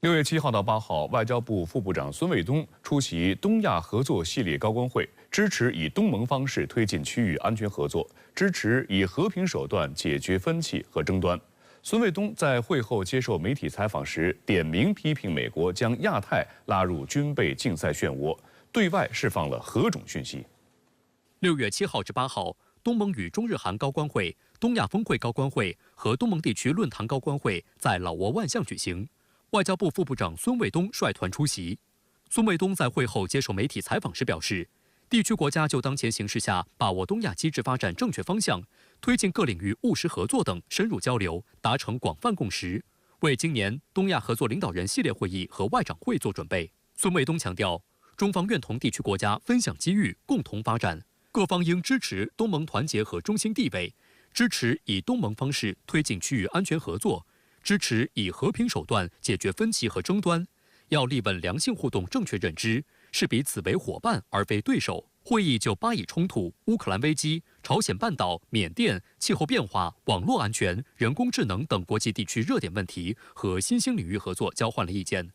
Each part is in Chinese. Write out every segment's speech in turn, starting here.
6月7号到8号，外交部副部长孙卫东出席东亚合作系列高官会，支持以东盟方式推进区域安全合作，支持以和平手段解决分歧和争端。孙卫东在会后接受媒体采访时，点名批评美国将亚太拉入军备竞赛漩涡，对外释放了何种讯息？6月7号至8号，东盟与中日韩高官会、东亚峰会高官会和东盟地区论坛高官会在老挝万象举行。外交部副部长孙卫东率团出席。孙卫东在会后接受媒体采访时表示，地区国家就当前形势下把握东亚机制发展正确方向，推进各领域务实合作等深入交流，达成广泛共识，为今年东亚合作领导人系列会议和外长会做准备。孙卫东强调，中方愿同地区国家分享机遇，共同发展，各方应支持东盟团结和中心地位，支持以东盟方式推进区域安全合作，支持以和平手段解决分歧和争端，要立稳良性互动正确认知，视彼此为伙伴而非对手。会议就巴以冲突、乌克兰危机、朝鲜半岛、缅甸、气候变化、网络安全、人工智能等国际地区热点问题和新兴领域合作交换了意见。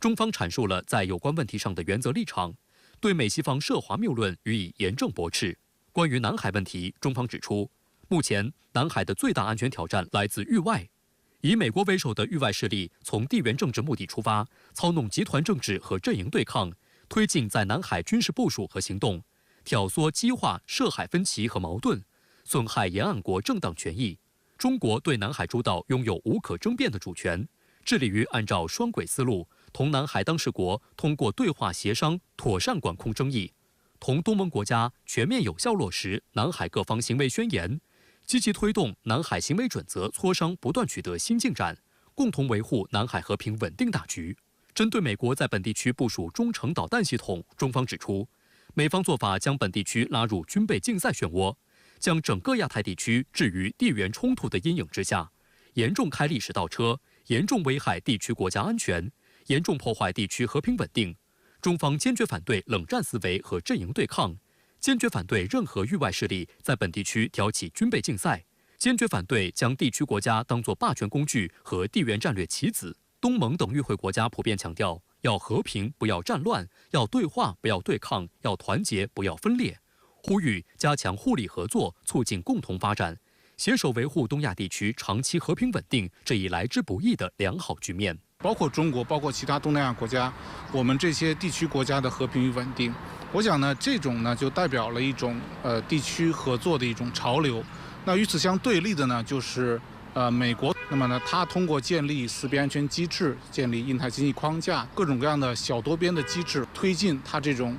中方阐述了在有关问题上的原则立场，对美西方涉华谬论予以严正驳斥。关于南海问题，中方指出，目前南海的最大安全挑战来自域外。以美国为首的域外势力从地缘政治目的出发，操弄集团政治和阵营对抗，推进在南海军事部署和行动，挑唆激化涉海分歧和矛盾，损害沿岸国正当权益。中国对南海诸岛拥有无可争辩的主权，致力于按照双轨思路，同南海当事国通过对话协商妥善管控争议，同东盟国家全面有效落实南海各方行为宣言，积极推动南海行为准则磋商不断取得新进展，共同维护南海和平稳定大局。针对美国在本地区部署中程导弹系统，中方指出，美方做法将本地区拉入军备竞赛漩涡，将整个亚太地区置于地缘冲突的阴影之下，严重开历史倒车，严重危害地区国家安全，严重破坏地区和平稳定。中方坚决反对冷战思维和阵营对抗，坚决反对任何域外势力在本地区挑起军备竞赛，坚决反对将地区国家当作霸权工具和地缘战略棋子。东盟等与会国家普遍强调，要和平不要战乱，要对话不要对抗，要团结不要分裂，呼吁加强互利合作，促进共同发展，携手维护东亚地区长期和平稳定这一来之不易的良好局面。包括中国，包括其他东南亚国家，我们这些地区国家的和平与稳定，我想呢，这种呢就代表了一种地区合作的一种潮流。那与此相对立的呢，就是美国。那么呢，它通过建立四边安全机制，建立印太经济框架，各种各样的小多边的机制，推进它这种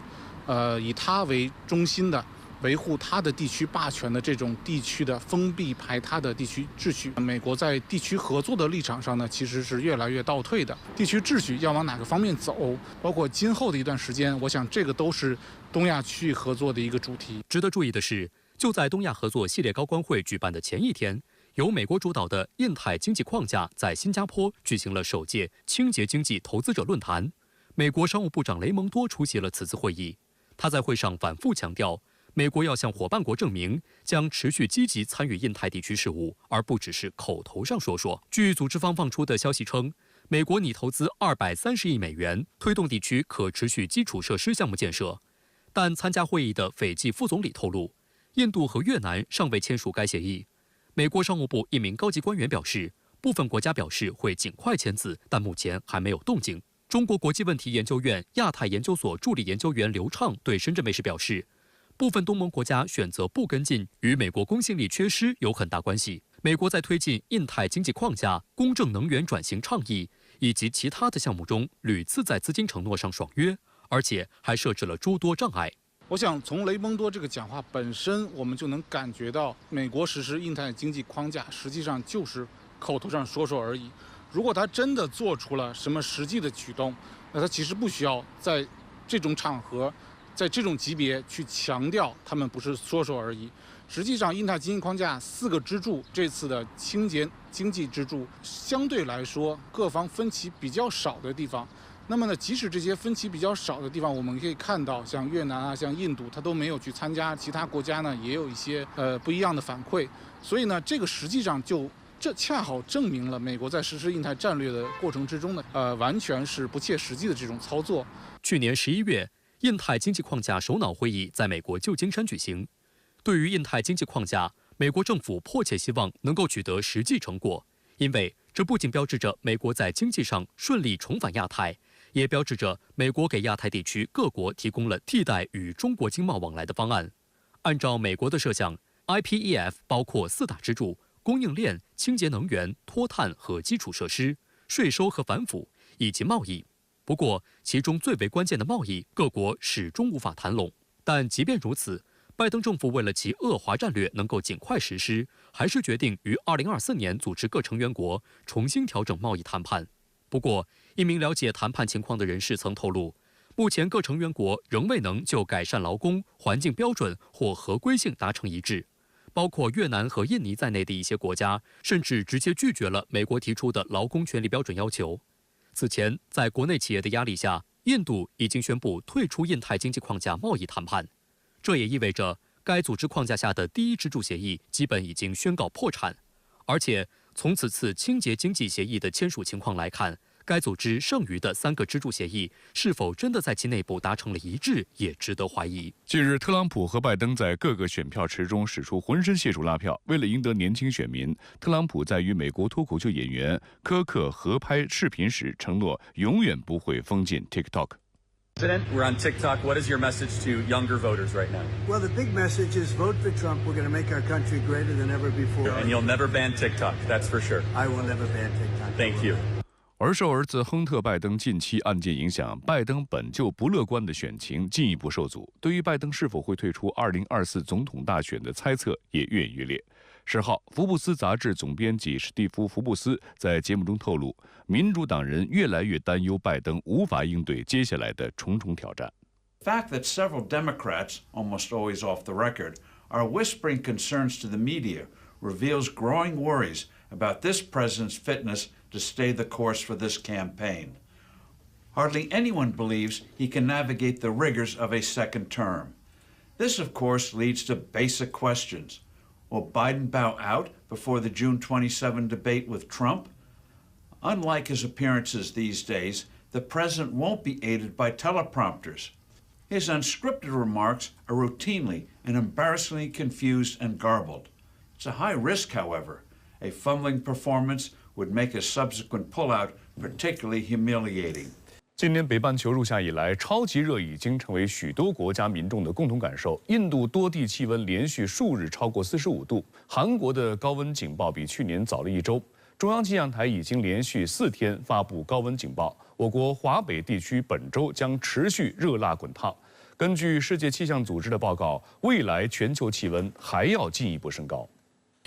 以它为中心的维护它的地区霸权的这种地区的封闭排他的地区秩序。美国在地区合作的立场上呢，其实是越来越倒退的。地区秩序要往哪个方面走，包括今后的一段时间，我想这个都是东亚区域合作的一个主题。值得注意的是，就在东亚合作系列高官会举办的前一天，由美国主导的印太经济框架在新加坡举行了首届清洁经济投资者论坛。美国商务部长雷蒙多出席了此次会议。他在会上反复强调，美国要向伙伴国证明，将持续积极参与印太地区事务，而不只是口头上说说。据组织方放出的消息称，美国拟投资230亿美元推动地区可持续基础设施项目建设。但参加会议的斐济副总理透露，印度和越南尚未签署该协议。美国商务部一名高级官员表示，部分国家表示会尽快签字，但目前还没有动静。中国国际问题研究院亚太研究所助理研究员刘畅对深圳卫视表示，部分东盟国家选择不跟进，与美国公信力缺失有很大关系。美国在推进印太经济框架、公正能源转型倡议以及其他的项目中，屡次在资金承诺上爽约，而且还设置了诸多障碍。我想从雷蒙多这个讲话本身，我们就能感觉到，美国实施印太经济框架实际上就是口头上说说而已。如果他真的做出了什么实际的举动，那他其实不需要在这种场合，在这种级别去强调他们不是说说而已。实际上，印太经济框架4个支柱，这次的清洁经济支柱，相对来说各方分歧比较少的地方。那么呢，即使这些分歧比较少的地方，我们可以看到，像越南啊，像印度，它都没有去参加，其他国家呢也有一些不一样的反馈。所以呢，这个实际上就这恰好证明了美国在实施印太战略的过程之中呢，完全是不切实际的这种操作。去年11月，印太经济框架首脑会议在美国旧金山举行。对于印太经济框架，美国政府迫切希望能够取得实际成果，因为这不仅标志着美国在经济上顺利重返亚太，也标志着美国给亚太地区各国提供了替代与中国经贸往来的方案。按照美国的设想 ，IPEF 包括4大支柱。供应链、清洁能源、脱碳和基础设施、税收和反腐以及贸易。不过，其中最为关键的贸易，各国始终无法谈拢。但即便如此，拜登政府为了其恶华战略能够尽快实施，还是决定于2024年组织各成员国重新调整贸易谈判。不过，一名了解谈判情况的人士曾透露，目前各成员国仍未能就改善劳工、环境标准或合规性达成一致。包括越南和印尼在内的一些国家，甚至直接拒绝了美国提出的劳工权利标准要求。此前，在国内企业的压力下，印度已经宣布退出印太经济框架贸易谈判。这也意味着该组织框架下的第一支柱协议基本已经宣告破产。而且，从此次清洁经济协议的签署情况来看，该组织剩余的3个支柱协议是否真的在其内部达成了一致，也值得怀疑。近日，特朗普和拜登在各个选票池中使出浑身解数拉票。为了赢得年轻选民，特朗普在与美国脱口秀演员科克合拍视频时承诺永远不会封禁 TikTok。 President, we're on TikTok. What is your message to younger voters right now? Well, the big message is vote for Trump. We're going to make our country greater than ever before. And you'll never ban TikTok, that's for sure. I will never ban TikTok. Thank you. 而受儿子亨特·拜登近期案件影响，拜登本就不乐观的选情进一步受阻。对于拜登是否会退出2024总统大选的猜测也越演越烈。10号，福布斯杂志总编辑史蒂夫·福布斯在节目中透露，民主党人越来越担忧拜登无法应对接下来的重重挑战。The fact that several Democrats, almost always off the record, are whispering concerns to the media reveals growing worries about this president's fitness to stay the course for this campaign. Hardly anyone believes he can navigate the rigors of a second term. This, of course, leads to basic questions. Will Biden bow out before the June 27 debate with Trump? Unlike his appearances these days, the president won't be aided by teleprompters. His unscripted remarks are routinely and embarrassingly confused and garbled. It's a high risk, however. A fumbling performance would make a subsequent pullout particularly humiliating. 今年北半球入夏以来，超级热已经成为许多国家民众的共同感受。印度多地气温连续数日超过45度，韩国的高温警报比去年早了1周。中央气象台已经连续4天发布高温警报，我国华北地区本周将持续热辣滚烫。根据世界气象组织的报告，未来全球气温还要进一步升高。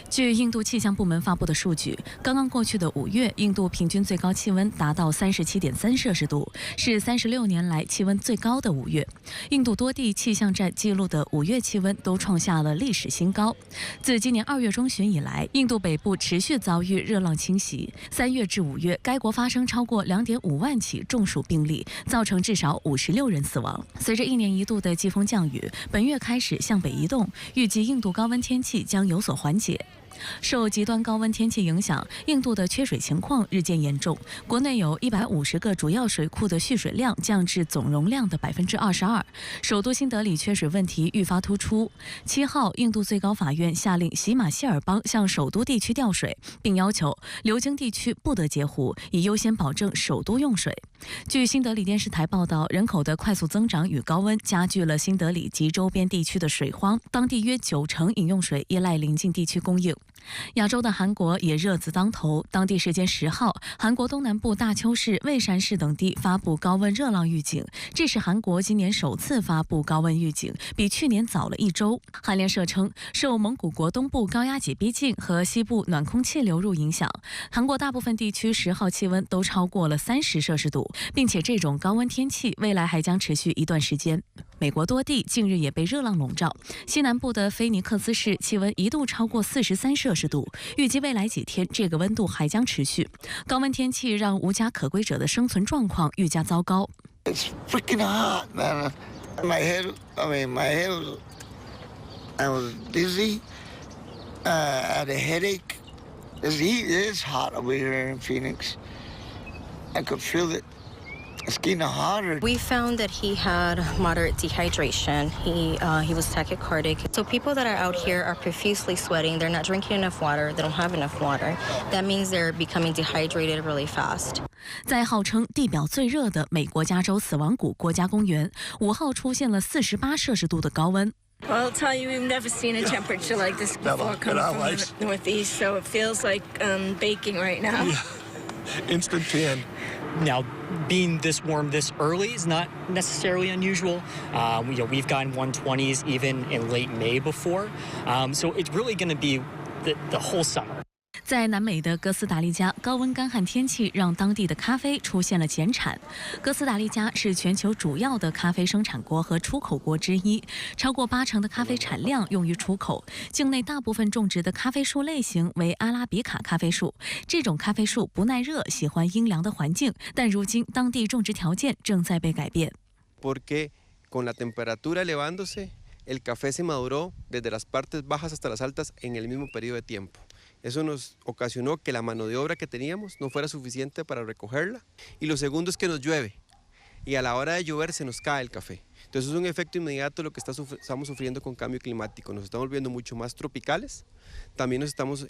据印度气象部门发布的数据，刚刚过去的5月，印度平均最高气温达到37.3摄氏度，是36年来气温最高的5月。印度多地气象站记录的5月气温都创下了历史新高。自今年2月中旬以来，印度北部持续遭遇热浪侵袭，3月至5月，该国发生超过2.5万起中暑病例，造成至少56人死亡。随着1年1度的季风降雨，本月开始向北移动，预计印度高温天气将有所缓解。受极端高温天气影响，印度的缺水情况日渐严重。国内有150个主要水库的蓄水量降至总容量的22%，首都新德里缺水问题愈发突出。7号，印度最高法院下令喜马希尔邦向首都地区调水，并要求流经地区不得截湖，以优先保证首都用水。据新德里电视台报道，人口的快速增长与高温加剧了新德里及周边地区的水荒，当地约90%饮用水依赖邻近地区供应。亚洲的韩国也热字当头，当地时间10号，韩国东南部大邱市、蔚山市等地发布高温热浪预警，这是韩国今年首次发布高温预警，比去年早了1周。韩联社称，受蒙古国东部高压脊逼近和西部暖空气流入影响，韩国大部分地区10号气温都超过了30摄氏度，并且这种高温天气未来还将持续一段时间。美国多地近日也被热浪笼罩，西南部的菲尼克斯市气温一度超过43摄氏度，预计未来几天这个温度还将持续。高温天气让无家可归者的生存状况愈加糟糕。It's freaking hot, man. My head, I was dizzy. I had a headache. It's hot over here in Phoenix. I could feel it. It's getting hotter. We found that he had moderate dehydration. He was tachycardic. So people that are out here are profusely sweating. They're not drinking enough water. They don't have enough water. That means they're becoming dehydrated really fast. 在号称地表最热的美国加州死亡谷国家公园，5号出现了48摄氏度的高温。Well, I'll tell you, we've never seen a temperature like this before coming from the Northeast, so it feels like baking right now. Instant tan. Now, being this warm this early is not necessarily unusual. We've gotten 120s even in late May before. So it's really going to be the whole summer. 在南美的哥斯达黎加，高温干旱天气让当地的咖啡出现了减产。哥斯达黎加是全球主要的咖啡生产国和出口国之一，超过80%的咖啡产量用于出口。境内大部分种植的咖啡树类型为阿拉比卡咖啡树，这种咖啡树不耐热，喜欢阴凉的环境，但如今当地种植条件正在被改变。Porque con la temperatura elevándose, el café se maduró desde las partes bajas hasta las altas en el mismo periodo de tiempo. Eso nos ocasionó que la mano de obra que teníamos no fuera suficiente para recogerla. Y lo segundo es que nos llueve. Y a la hora de llover se nos cae el café. Entonces es un efecto inmediato de lo que estamos sufriendo con cambio climático. Nos estamos volviendo mucho más tropicales. También nos estamos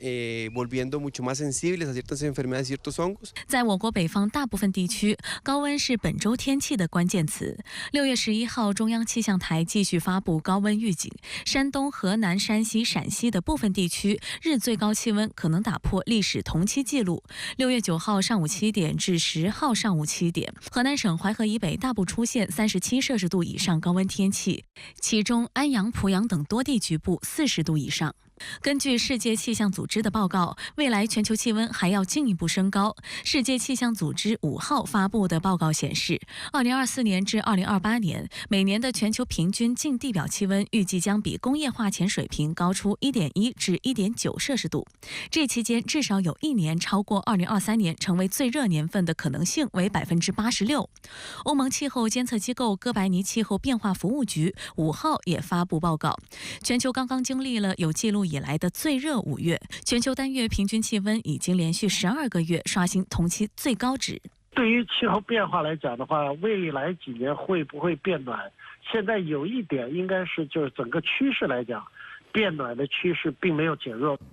volviendo mucho más sensibles a ciertas enfermedades y ciertos hongos. 在我国北方大部分地区，高温是本周天气的关键词。6月11号，中央气象台继续发布高温预警，山东、河南、山西、陕西的部分地区日最高气温可能打破历史同期纪录。6月9号上午7点至10号上午7点，河南省淮河以北大部出现37摄氏度以上高温天气，其中安阳、濮阳等多地局部40度以上。根据世界气象组织的报告，未来全球气温还要进一步升高。世界气象组织5号发布的报告显示，2024年至2028年，每年的全球平均净地表气温预计将比工业化前水平高出1.1至1.9摄氏度。这期间至少有1年超过2023年成为最热年份的可能性为86%。欧盟气候监测机构哥白尼气候变化服务局5号也发布报告，全球刚刚经历了有记录以来的最热5月，全球单月平均气温已经连续12个月刷新同期最高值。对于气候变化来讲的话，未来几年会不会变暖？现在有一点应该是就是整个趋势来讲，变暖的趋势并没有减弱。